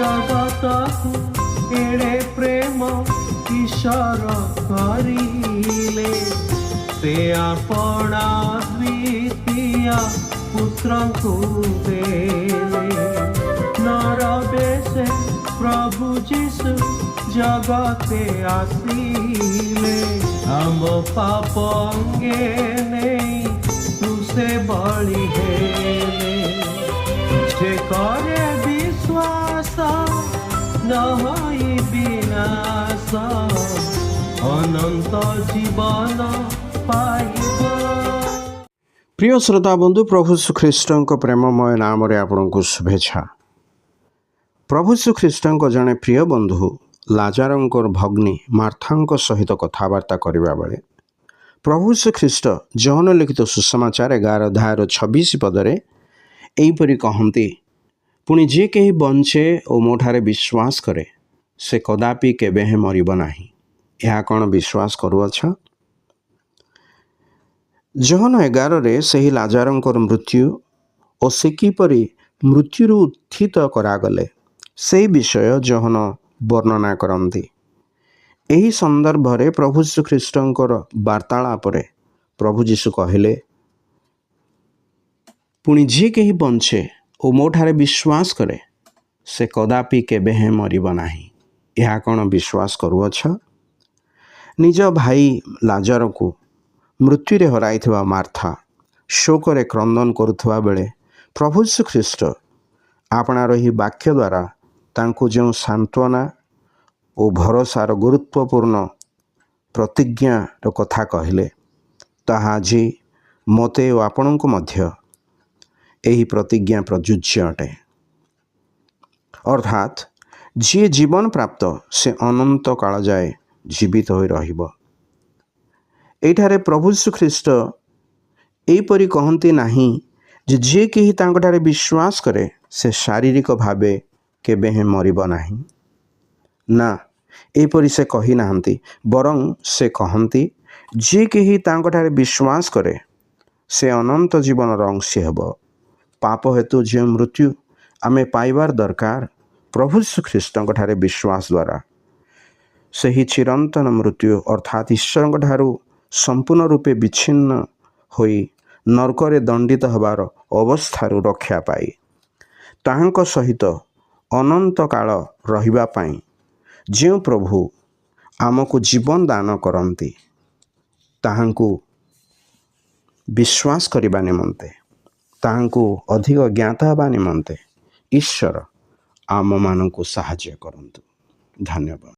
जगतकु एड़े प्रेम ईश्वर करिले से आपणा द्वितीय पुत्रंकु देले नरवेशे प्रभु जीशु जगते आसिले आम पाप अंगे नहीं तुसे बलि हेले जे करे विश्वास न होई विनाश अनंत जीवन पाइब। प्रिय श्रोता बंधु प्रभु श्रीख्रीष्ट प्रेममय नाम आपण को शुभेच्छा। प्रभु श्रीख्रीष्ट जड़े प्रिय बंधु लाजारंकर भग्नी मार्था सहित कथबार्ता करने बेले प्रभु श्रीख्रीष्ट जौन लिखित सुसमाचार 11 अध्याय 26 पदरे एहीपरि कहते पुणी जे कहीं बंचे और मोठारे विश्वास करे से कदापि केबे हे मरिब नाही। यह कौन विश्वास करुअछ? जहन 11 रे सही लाजारंकर मृत्यु और से किपरि मृत्यु उत्थित करागले से विषय जहन वर्णना करती। यही संदर्भ में प्रभु श्रीख्रीष्टर वार्तालाप प्रभु जीशु कहले पुणी जे कहीं बंचे और मोठारे विश्वास करे से कदापि केबे हे मरिब नाही। यह कौन विश्वास करुअछ? निज भाई लाजर को मृत्यु रे हराइथिबा मार्था शोकरे क्रंदन करुवा बेले प्रभु श्रीख्रीष्ट आपणार ही वाक्य द्वारा तांको जो सांत्वना और भरोसार गुरुत्वपूर्ण प्रतिज्ञार कथा कहले ताहा जी मते और आपणको मध्य यही प्रतिज्ञा प्रযোज्य अटे। अर्थात जी जीवन प्राप्त से अनंत काल जाए जीवित हो रहिबो। एठारे प्रभु श्रीख्रीष्ट एपरि कहते नाही जे जे केही तांकठारे विश्वास करे से शारीरिक भावे केबे हे मरिब नाही ना एपरि से कही नाहंती बरं से कहंती जे केही तांकठारे विश्वास करे से अनंत जीवन अंशी हेब। पाप हेतु जो मृत्यु आमे पाइबार दरकार प्रभु श्रीख्रीष्टर विश्वास द्वारा से ही चिरंतन मृत्यु अर्थात ईश्वर ठारू संपूर्ण रूपे विच्छिन्न होई नरकरे दंडित हबार अवस्थारू रक्षा पाई ताहांक सहित अनंत काल रहिबा पाई जो प्रभु आमको जीवन दान करती ताहांकु विश्वास करबा निमंते ताहांकु अधिक ज्ञात हबा निमंते ईश्वर आम मानकु सहाय्य करंतु। धन्यवाद।